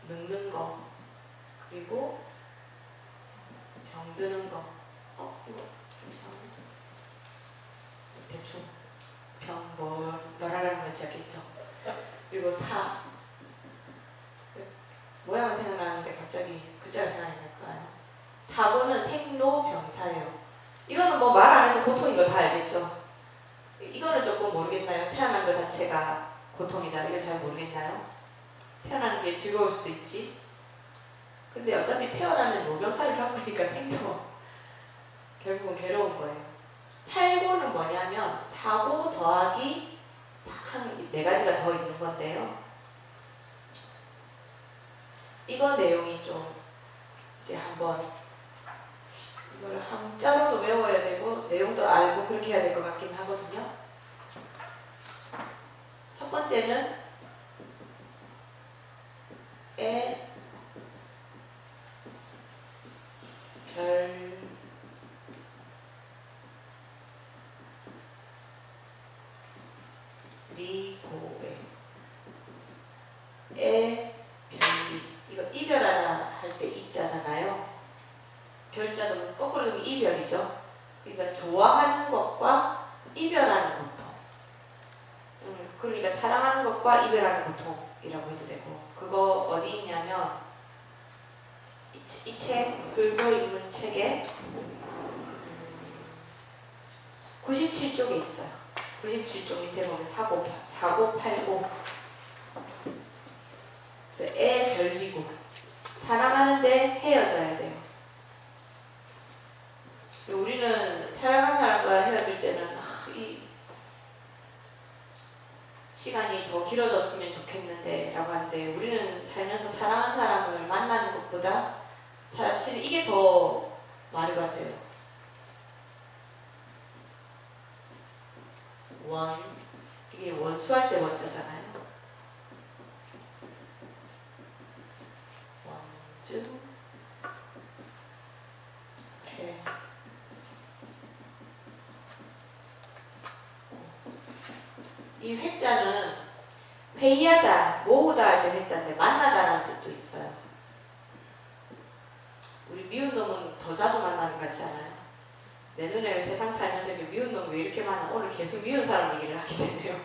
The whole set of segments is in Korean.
늙는 거, 그리고 병드는 거. 이거 좀 이상하네. 대충 말하라는 건지 알겠죠? 그리고 모양은 생각나는데 갑자기 글자가 생각이 날까요? 사고는 생로병사예요. 이거는 뭐 말 안 해도 고통인 거 다 알겠죠? 이거는 조금 모르겠나요? 태어난 것 자체가 고통이다. 이거 잘 모르겠나요? 태어나는 게 즐거울 수도 있지. 근데 어차피 태어나면 노병사를 겪으니까 결국은 괴로운 거예요. 팔고는 뭐냐면 사고 더하기 네 가지가 더 있는 건데요. 이거 내용이 좀 이제 한번 이걸 한자로도 외워야 되고 내용도 알고 그렇게 해야 될 것 같긴 하거든요. 첫 번째는 별리 이거 이별하다 할 때 이자잖아요. 별자도 거꾸로 되면 이별이죠. 그러니까 좋아하는 것과 이별하는 고통. 그러니까 사랑하는 것과 이별하는 고통이라고 해도 되고, 그거 어디 있냐면 이 책, 불교 입문 책에 97쪽에 있어요. 97쪽 밑에 보면 사고팔고. 그래서 애 별리고 사랑하는데 헤어져야 돼요. 우리는 사랑하는 사람과 헤어질 때는 이 시간이 더 길어졌으면 좋겠는데 라고 하는데, 우리는 살면서 사랑하는 사람을 만나는 것보다 사실 이게 더 많은 것 같아요. 이게 원수할 때 원자잖아요. 원주 회. 이 회자는 회의하다, 모으다 할 때 회자인데 만나다라는 뜻도 있어요. 우리 미운 놈은 더 자주 만나는 것 같지 않아요? 내 눈에 세상 살면서 미운 놈이 왜 이렇게 많아? 오늘 계속 미운 사람 얘기를 하게 되네요.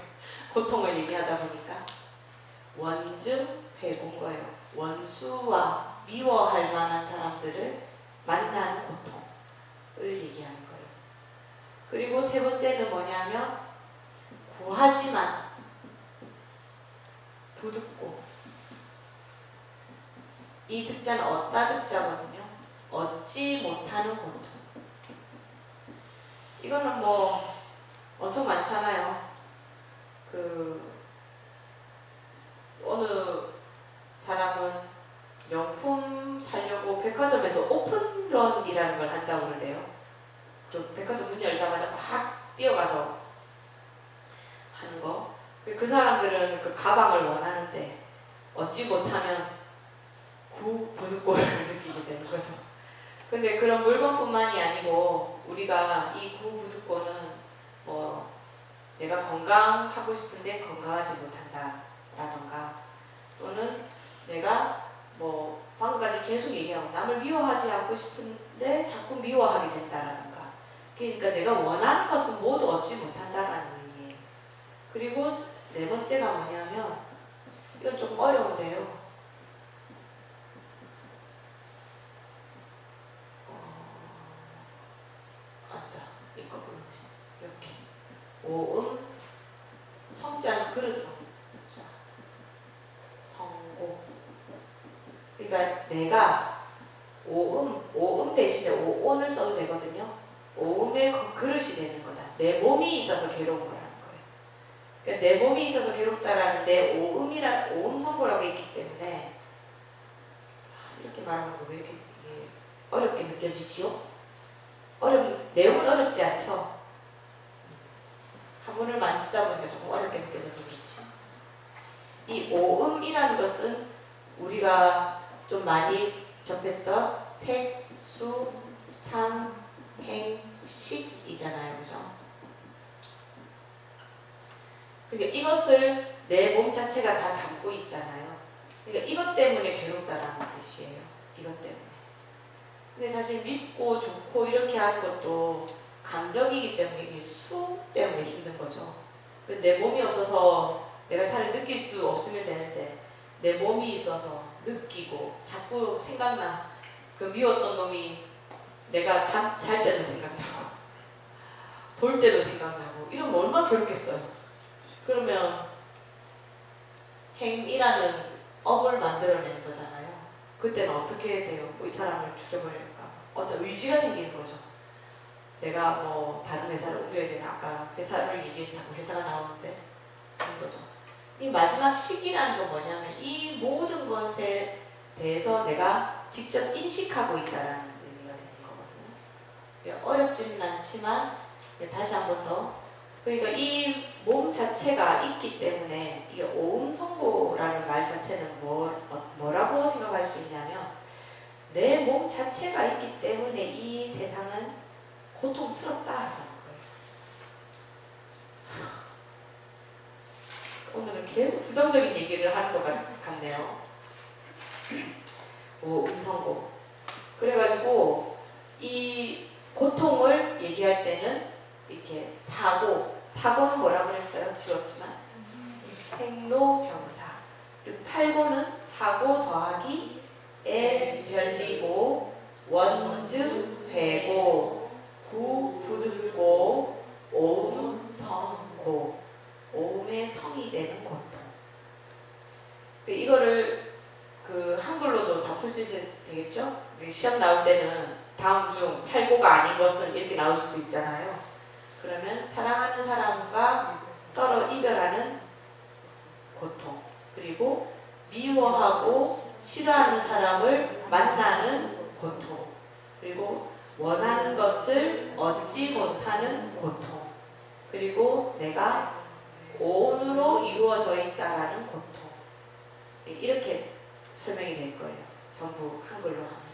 고통을 얘기하다 보니까. 원증 회고인 거예요. 원수와 미워할 만한 사람들을 만나는 고통을 얘기하는 거예요. 그리고 세 번째는 뭐냐면 구하지만 부득고. 이 득자는 얻다 득자거든요. 얻지 못하는 고통. 이거는 뭐 엄청 많잖아요. 어느 사람은 명품 사려고 백화점에서 오픈런이라는 걸 한다고 그러대요. 그 백화점 문 열자마자 막 뛰어가서 하는 거. 그 사람들은 그 가방을 원하는데 얻지 못하면 부득고를 느끼게 되는 거죠. 근데 그런 물건뿐만이 아니고 우리가 이 부득고는 뭐 내가 건강하고 싶은데 건강하지 못한다 라던가, 또는 내가 뭐 방금까지 계속 얘기하고 남을 미워하지 않고 싶은데 자꾸 미워하게 된다라던가, 그러니까 내가 원하는 것은 모두 얻지 못한다라는 의미예요. 그리고 네 번째가 뭐냐면, 이건 조금 어려운데요. 이거 이렇게 오음, 성자는 그릇성, 성오. 그러니까 내가 오음 대신에 오온을 써도 되거든요. 오음의 그릇이 되는 거다. 내 몸이 있어서 괴로운 거라는 거예요. 그러니까 내 몸이 있어서 괴롭다라는데 오음 성고라고 있기 때문에, 이렇게 말하면 왜 이렇게 어렵게 느껴지지요? 내용은 어렵지 않죠? 한문을 많이 쓰다 보니까 조금 어렵게 느껴져서 그렇지. 이 오음이라는 것은 우리가 좀 많이 접했던 색, 수, 상, 행, 식이잖아요. 그죠? 근데 이것을 내 몸 자체가 다 담고 있잖아요. 그러니까 이것 때문에 괴롭다라는 뜻이에요. 이것 때문에. 근데 사실 밉고 좋고 이렇게 하는 것도 감정이기 때문에 이게 수 때문에 힘든 거죠. 내 몸이 없어서 내가 잘 느낄 수 없으면 되는데 내 몸이 있어서 느끼고 자꾸 생각나. 그 미웠던 놈이 내가 잘 때도 생각나고 볼 때도 생각나고 이러면 얼마나 괴롭겠어요. 그러면 행이라는 업을 만들어내는 거잖아요. 그때는 어떻게 돼요? 이 사람을 죽여버릴까? 어떤 의지가 생기는 거죠. 내가 뭐 다른 회사를 옮겨야 되나? 아까 회사를 얘기해서 자꾸 회사가 나오는데 그런 거죠. 이 마지막 시기라는 건 뭐냐면 이 모든 것에 대해서 내가 직접 인식하고 있다는 의미가 되는 거거든요. 어렵지는 않지만 다시 한 번 더 그러니까 이 몸 자체가 있기 때문에 이게 오음성고라는 말 자체는 뭐라고 생각할 수 있냐면 내 몸 자체가 있기 때문에 이 세상은 고통스럽다라는 거예요. 오늘은 계속 부정적인 얘기를 하는 것 같네요. 오음성고. 그래가지고 이 고통을 얘기할 때는 이렇게 사고는 뭐라고 그랬어요? 지웠지만 생로병사. 그리고 팔고는 사고 더하기 애 별리고 원즉 회고 구 부득고 오음 성고. 오음의 성이 되는 고통. 이거를 그 한글로도 다 풀 수 있어야 되겠죠? 시험 나올 때는 다음 중 팔고가 아닌 것은 이렇게 나올 수도 있잖아요. 그러면 사랑하는 사람과 떨어 이별하는 고통, 그리고 미워하고 싫어하는 사람을 만나는 고통, 그리고 원하는 것을 얻지 못하는 고통, 그리고 내가 오온으로 이루어져 있다라는 고통. 이렇게 설명이 될 거예요. 전부 한글로 하면.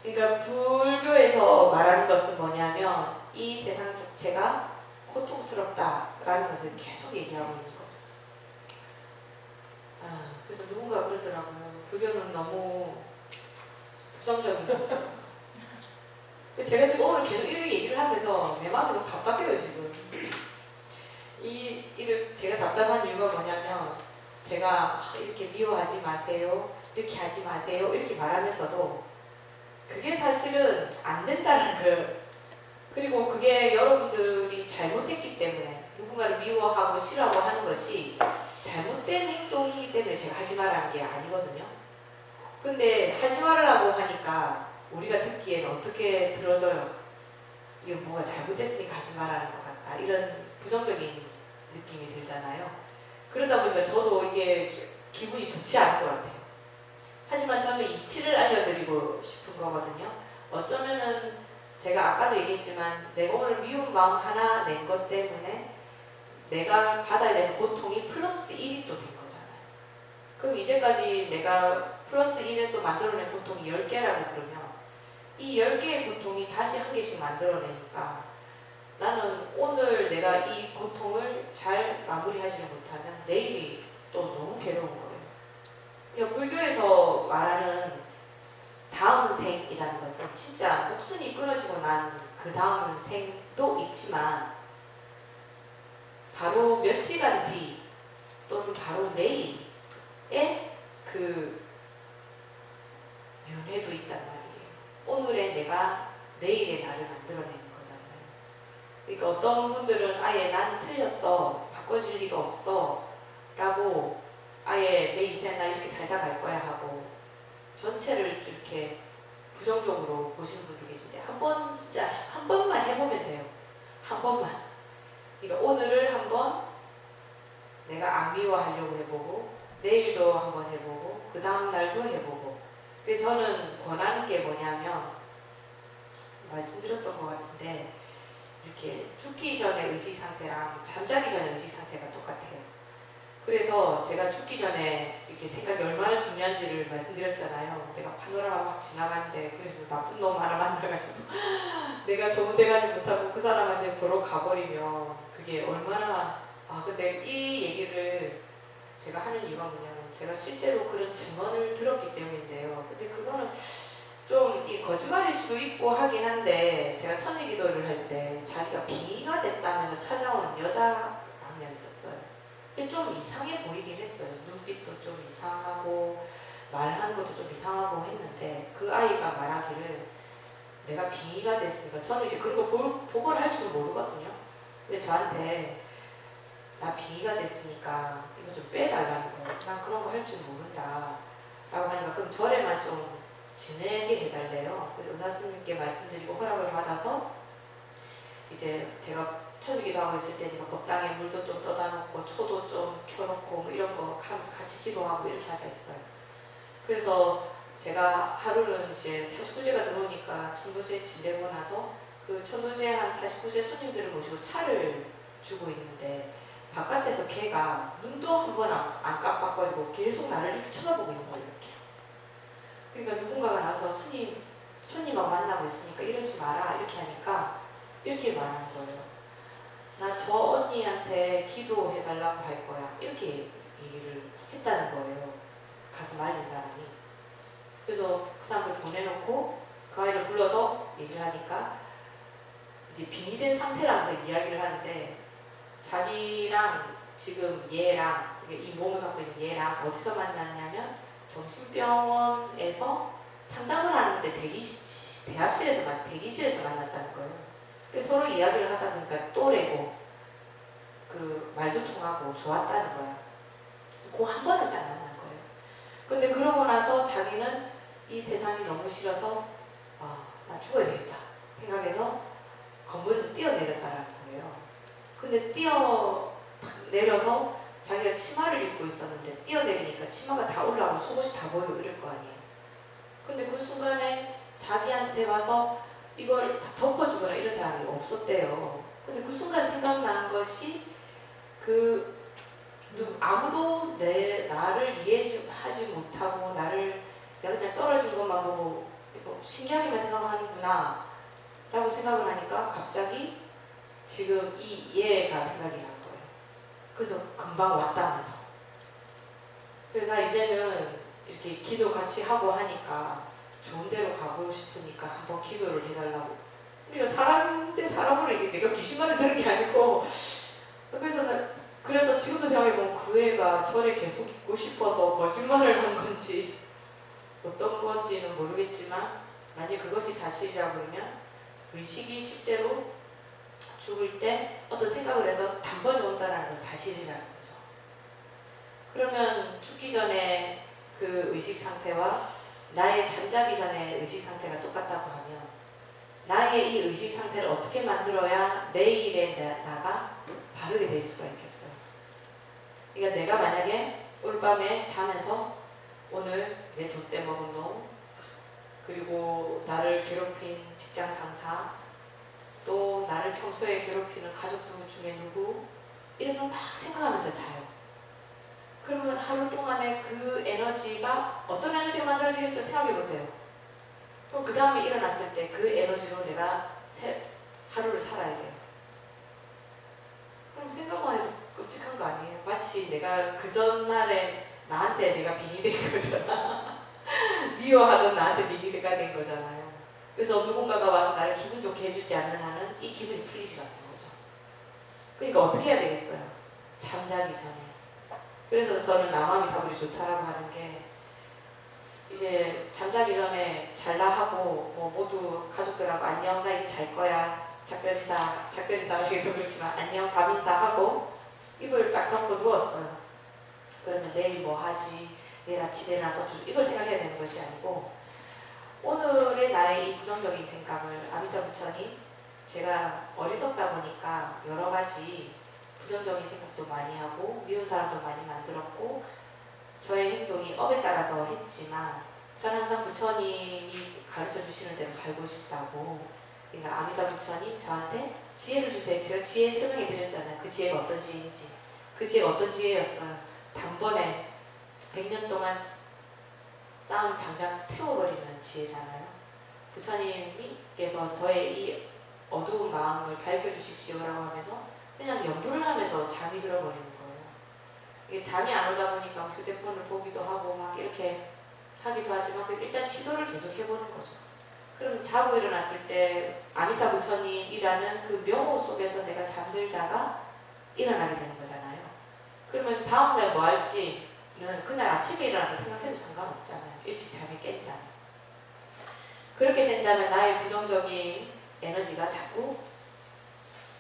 그러니까 불교에서 말하는 것은 뭐냐면 이 세상 자체가 고통스럽다라는 것을 계속 얘기하고 있는 거죠. 그래서 누군가 그러더라고요. 불교는 너무 부정적이다. 제가 지금 오늘 계속 이런 얘기를 하면서 내 마음이 너무 답답해요 지금. 제가 답답한 이유가 뭐냐면 제가 이렇게 미워하지 마세요, 이렇게 하지 마세요 이렇게 말하면서도 그게 사실은 안 된다는 거. 그리고 그게 여러분들이 잘못했기 때문에 누군가를 미워하고 싫어하고 하는 것이 잘못된 행동이기 때문에 제가 하지 말라는 게 아니거든요. 근데 하지 말라고 하니까 우리가 듣기에는 어떻게 들어져요? 이거 뭐가 잘못됐으니까 하지 말라는 것 같다. 이런 부정적인 느낌이 들잖아요. 그러다 보니까 저도 이게 기분이 좋지 않을 것 같아요. 하지만 저는 이치를 알려드리고 싶은 거거든요. 어쩌면은 제가 아까도 얘기했지만 내가 오늘 미운 마음 하나 낸 것 때문에 내가 받아야 되는 고통이 플러스 1이 또 된 거잖아요. 그럼 이제까지 내가 플러스 1에서 만들어낸 고통이 10개라고 그러면 이 10개의 고통이 다시 한 개씩 만들어내니까 나는 오늘 내가 이 고통을 잘 마무리하지 못하면 내일이 또 너무 괴로운 거예요. 그러니까 불교에서 말하는 다음 생이라는 것은 진짜 목숨이 끊어지고 난 그 다음 생도 있지만 바로 몇 시간 뒤 또는 바로 내일에 그 윤회도 있단 말이에요. 오늘의 내가 내일의 나를 만들어내는 거잖아요. 그러니까 어떤 분들은 아예 난 틀렸어, 바꿔줄 리가 없어 라고 아예 내 인생 나 이렇게 살다 갈 거야 하고 전체를 이렇게 부정적으로 보시는 분도 계신데 진짜 한 번만 해보면 돼요. 한 번만. 그러니까 오늘을 한번 내가 안 미워하려고 해보고 내일도 한번 해보고 그 다음 날도 해보고. 그래서 저는 권하는 게 뭐냐면 말씀드렸던 것 같은데 이렇게 죽기 전에 의식 상태랑 잠자기 전에 의식 상태가 똑같아요. 그래서 제가 죽기 전에 이렇게 생각이 얼마나 중요한지를 말씀드렸잖아요. 내가 파노라마 막 지나가는데 그래서 나쁜 놈 하나 만나가지고 내가 좋은 데 가지 못하고 그 사람한테 보러 가버리면 그게 얼마나 근데 이 얘기를 제가 하는 이유가 제가 실제로 그런 증언을 들었기 때문인데요. 근데 그거는 좀 이 거짓말일 수도 있고 하긴 한데, 제가 천일 기도를 할 때 자기가 빙의가 됐다면서 찾아온 여자가 한 명 있었어요. 근데 좀 이상해 보이긴 했어요. 눈빛도 좀 이상하고 말하는 것도 좀 이상하고 했는데, 그 아이가 말하기를 내가 빙의가 됐으니까, 저는 이제 그런 거 보고를 할 줄은 모르거든요. 근데 저한테 나 빙의가 됐으니까 이거 좀 빼달라는 거예요. 난 그런 거 할 줄 모른다 라고 하니까, 그럼 절에만 좀 지내게 해달래요. 그래서 은하스님께 말씀드리고 허락을 받아서, 이제 제가 천주기도 하고 있을 때니까 법당에 물도 좀 떠다 놓고 초도 좀 켜놓고 뭐 이런 거 하면서 같이 기도하고 이렇게 하자 했어요. 그래서 제가 하루는 이제 49제가 들어오니까 천도제 지내고 나서 그 천도제 한 49제 손님들을 모시고 차를 주고 있는데, 바깥에서 걔가 눈도 한 번 안 깜빡거리고 계속 나를 이렇게 쳐다보고 있는 거예요. 이렇게. 그러니까 누군가가 나와서 스님, 손님하고 만나고 있으니까 이러지 마라 이렇게 하니까 이렇게 말하는 거예요. 나 저 언니한테 기도해달라고 할 거야. 이렇게 얘기를 했다는 거예요. 가서 말린 사람이. 그래서 그 사람들 보내놓고 그 아이를 불러서 얘기를 하니까, 이제 빙의된 상태라면서 이야기를 하는데, 자기랑 지금 얘랑, 이 몸을 갖고 있는 얘랑 어디서 만났냐면 정신병원에서 상담을 하는데 대합실에서 만났다는 거예요. 그래서 서로 이야기를 하다 보니까 또래고 그 말도 통하고 좋았다는 거야. 그 한 번을 딱 만난 거예요. 근데 그러고 나서 자기는 이 세상이 너무 싫어서 나 죽어야 되겠다 생각해서 건물에서 뛰어내렸다는 거예요. 근데 뛰어내려서 자기가 치마를 입고 있었는데, 뛰어내리니까 치마가 다 올라오고 속옷이 다 보이고 이럴 거 아니에요. 근데 그 순간에 자기한테 와서 이걸 다 덮어주거나 이런 사람이 없었대요. 근데 그 순간 생각난 것이, 아무도 나를 이해하지 못하고 나를 내가 그냥 떨어진 것만 보고 신기하게만 생각하는구나 라고 생각을 하니까, 갑자기 지금 이 얘가 생각이 난 거예요. 그래서 금방 왔다면서. 그러니까 이제는 이렇게 기도 같이 하고 하니까 좋은 데로 가고 싶으니까 한번 기도를 해달라고. 우리가 사람 대 사람으로 이게 내가 귀신말을 들은 게 아니고, 그래서 지금도 생각해보면 그 애가 절에 계속 있고 싶어서 거짓말을 한 건지 어떤 건지는 모르겠지만, 만약 그것이 사실이라고 그러면 의식이 실제로 죽을 때 어떤 생각을 해서 단번에 온다는 건 사실이라는 거죠. 그러면 죽기 전에 그 의식 상태와 나의 잠자기 전에 의식 상태가 똑같다고 하면, 나의 이 의식 상태를 어떻게 만들어야 내일의 나가 바르게 될 수가 있겠어요. 그러니까 내가 만약에 올밤에 자면서 오늘 내 돛대 먹은 놈, 그리고 나를 괴롭힌 직장 상사, 또 나를 평소에 괴롭히는 가족들 중에 누구, 이런 걸 막 생각하면서 자요. 그러면 하루 동안에 그 에너지가 어떤 에너지가 만들어지겠어요? 생각해보세요. 그럼 그 다음에 일어났을 때 그 에너지로 내가 하루를 살아야 돼요. 그럼 생각만 해도 끔찍한 거 아니에요? 마치 내가 그 전날에 나한테 내가 빙의된 거잖아. 미워하던 나한테 빙의가 된 거잖아요. 그래서 누군가가 와서 나를 기분 좋게 해주지 않는 한은 이 기분이 풀리지 않는 거죠. 그러니까 어떻게 해야 되겠어요? 잠자기 전에. 그래서 저는 남아미 다불이 좋다라고 하는 게, 이제 잠자기 전에 잘라 하고 모두 가족들하고 안녕 나 이제 잘 거야, 작별 인사하기도 그렇지만 안녕 밤 인사하고 이불 딱 덮고 누웠어요. 그러면 내일 뭐 하지, 내일 아침에 일어나서 이걸 생각해야 되는 것이 아니고, 오늘의 나의 이 부정적인 생각을 아미타 부처님, 제가 어리석다 보니까 여러 가지 부정적인 생각도 많이 하고 미운 사람도 많이 만들었고 저의 행동이 업에 따라서 했지만, 저는 항상 부처님이 가르쳐 주시는 대로 살고 싶다고. 그러니까 아미타 부처님 저한테 지혜를 주세요. 제가 지혜 설명해 드렸잖아요. 그 지혜가 어떤 지혜인지. 그 지혜가 어떤 지혜였어요? 단번에 100년 동안 쌓은 장작 태워버리는 지혜잖아요. 부처님께서 저의 이 어두운 마음을 밝혀주십시오라고 하면서 그냥 연불을 하면서 잠이 들어버리는 거예요. 이게 잠이 안 오다 보니까 휴대폰을 보기도 하고 막 이렇게 하기도 하지만 일단 시도를 계속 해보는 거죠. 그럼 자고 일어났을 때 아미타 부처님이라는 그 명호 속에서 내가 잠들다가 일어나게 되는 거잖아요. 그러면 다음날 뭐 할지는 그날 아침에 일어나서 생각해도 상관없잖아요. 일찍 잠이 깬다면. 그렇게 된다면 나의 부정적인 에너지가 자꾸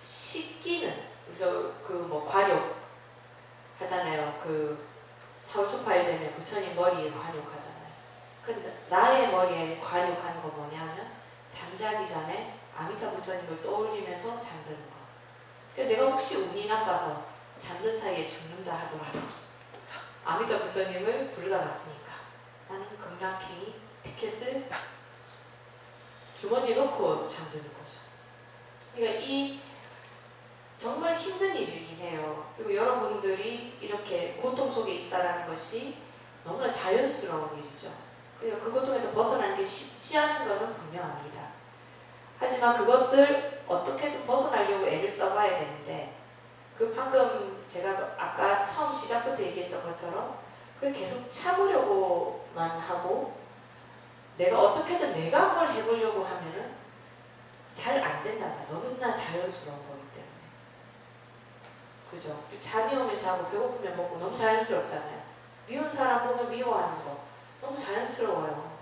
씻기는, 우리가 그 뭐 관욕 하잖아요. 그 사울초파일 되면 부처님 머리에 관욕하잖아요. 근데 나의 머리에 관욕하는 거 뭐냐면 잠자기 전에 아미타 부처님을 떠올리면서 잠드는 거. 그러니까 내가 혹시 운이 나빠서 잠든 사이에 죽는다 하더라도 아미타 부처님을 부르다 갔으니까 나는 금강킹이 티켓을 주머니에 넣고 잠드는 거죠. 그러니까 이 정말 힘든 일이긴 해요. 그리고 여러분들이 이렇게 고통 속에 있다는 것이 너무나 자연스러운 일이죠. 그러니까 그 고통에서 벗어나는 게 쉽지 않은 것은 분명합니다. 하지만 그것을 어떻게든 벗어나려고 애를 써봐야 되는데, 그 방금 제가 아까 처음 시작부터 얘기했던 것처럼 그걸 계속 참으려고만 하고 내가 어떻게든 내가 뭘 해보려고 하면은 잘 안 된단 말이야. 너무나 자연스러운 거기 때문에. 그죠? 잠이 오면 자고 배고프면 먹고 너무 자연스럽잖아요. 미운 사람 보면 미워하는 거 너무 자연스러워요.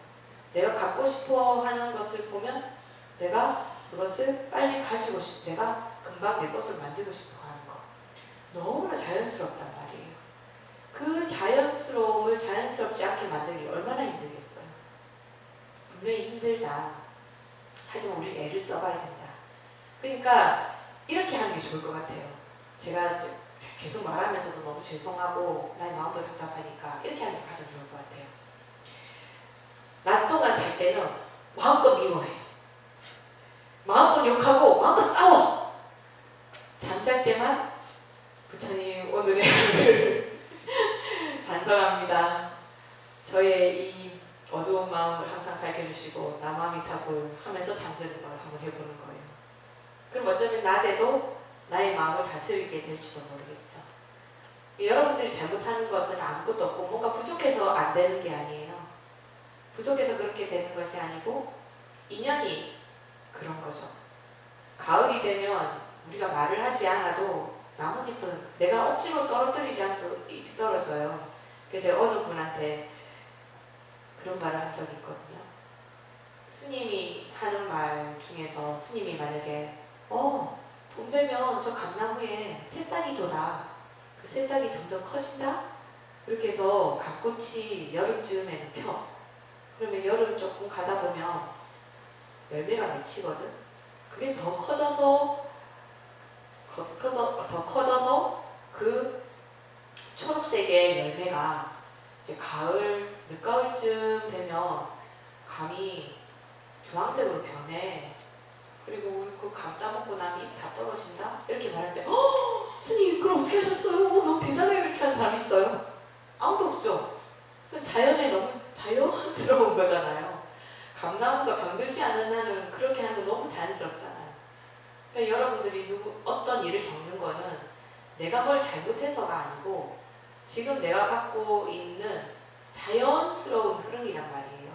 내가 갖고 싶어 하는 것을 보면 내가 그것을 빨리 가지고 싶어, 내가 금방 내 것을 만들고 싶어 하는 거 너무나 자연스럽단 말이에요. 그 자연스러움을 자연스럽지 않게 만들기 얼마나 힘들겠어요. 분명히 힘들다. 하지만 우리 애를 써봐야 된다. 그러니까 이렇게 하는 게 좋을 것 같아요. 제가 계속 말하면서도 너무 죄송하고 나의 마음도 답답하니까 이렇게 하는 게 가장 좋을 것 같아요. 낮 동안 살 때는 마음껏 미워해. 마음껏 욕하고 마음껏 싸워. 잠잘 때만 부처님 오늘의 하루를 반성합니다. 저의 이 어두운 마음을 항상 밝혀주시고 나마미타불 하면서 잠드는 걸 한번 해보는 거예요. 그럼 어쩌면 낮에도 나의 마음을 다스리게 될지도 모르겠죠. 여러분들이 잘못하는 것은 아무것도 없고 뭔가 부족해서 안 되는 게 아니에요. 부족해서 그렇게 되는 것이 아니고 인연이 그런 거죠. 가을이 되면 우리가 말을 하지 않아도 나뭇잎은 내가 억지로 떨어뜨리지 않아도 잎이 떨어져요. 그래서 제가 어느 분한테 그런 말을 한 적이 있거든요. 스님이 하는 말 중에서 스님이 만약에 봄 되면 저 감나무에 새싹이 돋아. 그 새싹이 점점 커진다? 이렇게 해서 감꽃이 여름쯤에는 펴. 그러면 여름 조금 가다 보면 열매가 맺히거든. 그게 더 커져서 그 초록색의 열매가 이제 가을, 늦가을쯤 되면 감이 주황색으로 변해. 그리고 그 감 따먹고 나면 잎 다 떨어진다? 이렇게 말할 때 스님 그럼 어떻게 하셨어요? 너무 대단해. 이렇게 하는 사람 있어요? 아무도 없죠? 그건 자연에 너무 자연스러운 거잖아요. 감나무가 병들지 않는 한은 그렇게 하는 거 너무 자연스럽잖아요. 그러니까 여러분들이 어떤 일을 겪는 거는 내가 뭘 잘못해서가 아니고 지금 내가 갖고 있는 자연스러운 흐름이란 말이에요.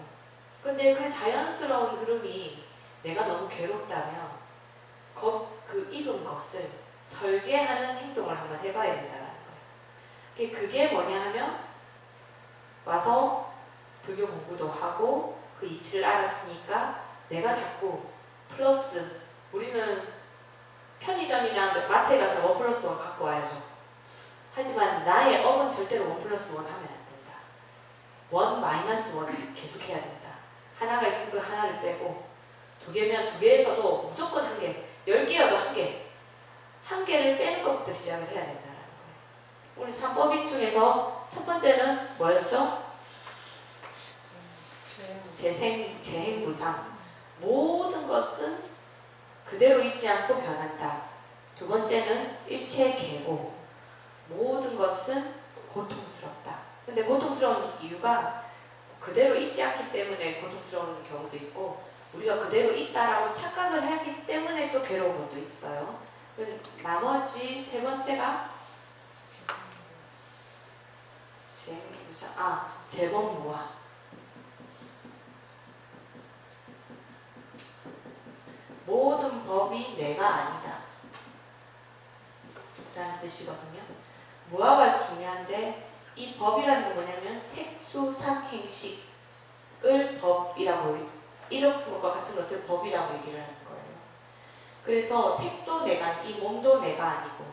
근데 그 자연스러운 흐름이 내가 너무 괴롭다면 그 익은 것을 설계하는 행동을 한번 해봐야 된다는 거예요. 그게 뭐냐 하면 와서 불교 공부도 하고 그 이치를 알았으니까 내가 자꾸 플러스, 우리는 편의점이나 마트에 가서 1+1 갖고 와야죠. 하지만 나의 업은 절대로 1+1 하면 안 된다. 1-1 계속 해야 된다. 하나가 있으면 그 하나를 빼고 2개면 2개에서도 무조건 1개, 10개여도 1개. 1개를 빼는 것부터 시작을 해야 된다는 거예요. 우리 3법인 중에서 첫 번째는 뭐였죠? 재행무상. 모든 것은 그대로 있지 않고 변한다. 두 번째는 일체계보. 모든 것은 고통스럽다. 근데 고통스러운 이유가 그대로 있지 않기 때문에 고통스러운 경우도 있고 우리가 그대로 있다라고 착각을 하기 때문에 또 괴로운 것도 있어요. 나머지 세 번째가 재범무화. 모든 법이 내가 아니다 라는 뜻이거든요. 무화가 중요한데 이 법이라는 게 뭐냐면 색수상행식을 법이라고, 이런 것과 같은 것을 법이라고 얘기를 하는 거예요. 그래서 색도 내가, 이 몸도 내가 아니고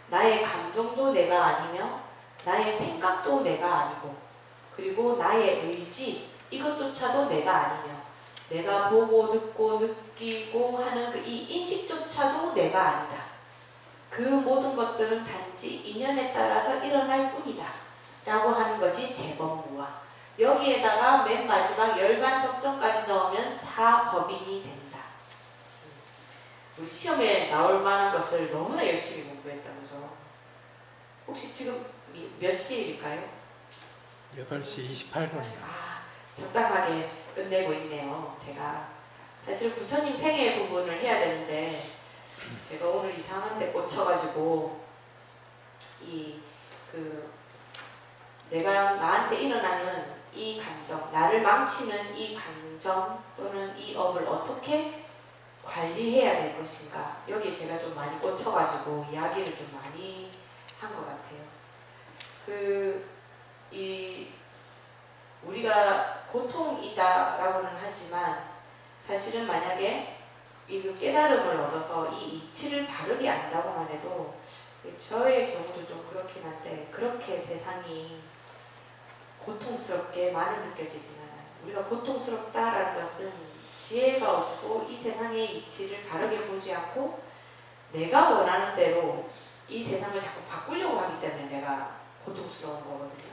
나의 감정도 내가 아니며 나의 생각도 내가 아니고 그리고 나의 의지 이것조차도 내가 아니며 내가 보고 듣고 느끼고 하는 이 인식조차도 내가 아니다. 그 모든 것들은 단지 인연에 따라서 일어날 뿐이다 라고 하는 것이 재범무화. 여기에다가 맨 마지막 열반 적정까지 넣으면 사법인이 됩니다. 우리 시험에 나올 만한 것을 너무나 열심히 공부했다면서. 혹시 지금 몇 시일까요? 8시 28분이요. 적당하게 끝내고 있네요. 제가 사실 부처님 생애 부분을 해야 되는데 제가 오늘 이상한 데 꽂혀가지고 내가 나한테 일어나는 이 감정, 나를 망치는 이 감정 또는 이 업을 어떻게 관리해야 될 것인가, 여기에 제가 좀 많이 꽂혀가지고 이야기를 좀 많이 한 것 같아요. 우리가 고통이다라고는 하지만 사실은 만약에 이 깨달음을 얻어서 이 이치를 바르게 안다고만 해도, 저의 경우도 좀 그렇긴 한데 그렇게 세상이 고통스럽게 많이 느껴지지는 않아요. 우리가 고통스럽다라는 것은 지혜가 없고 이 세상의 이치를 바르게 보지 않고 내가 원하는 대로 이 세상을 자꾸 바꾸려고 하기 때문에 내가 고통스러운 거거든요.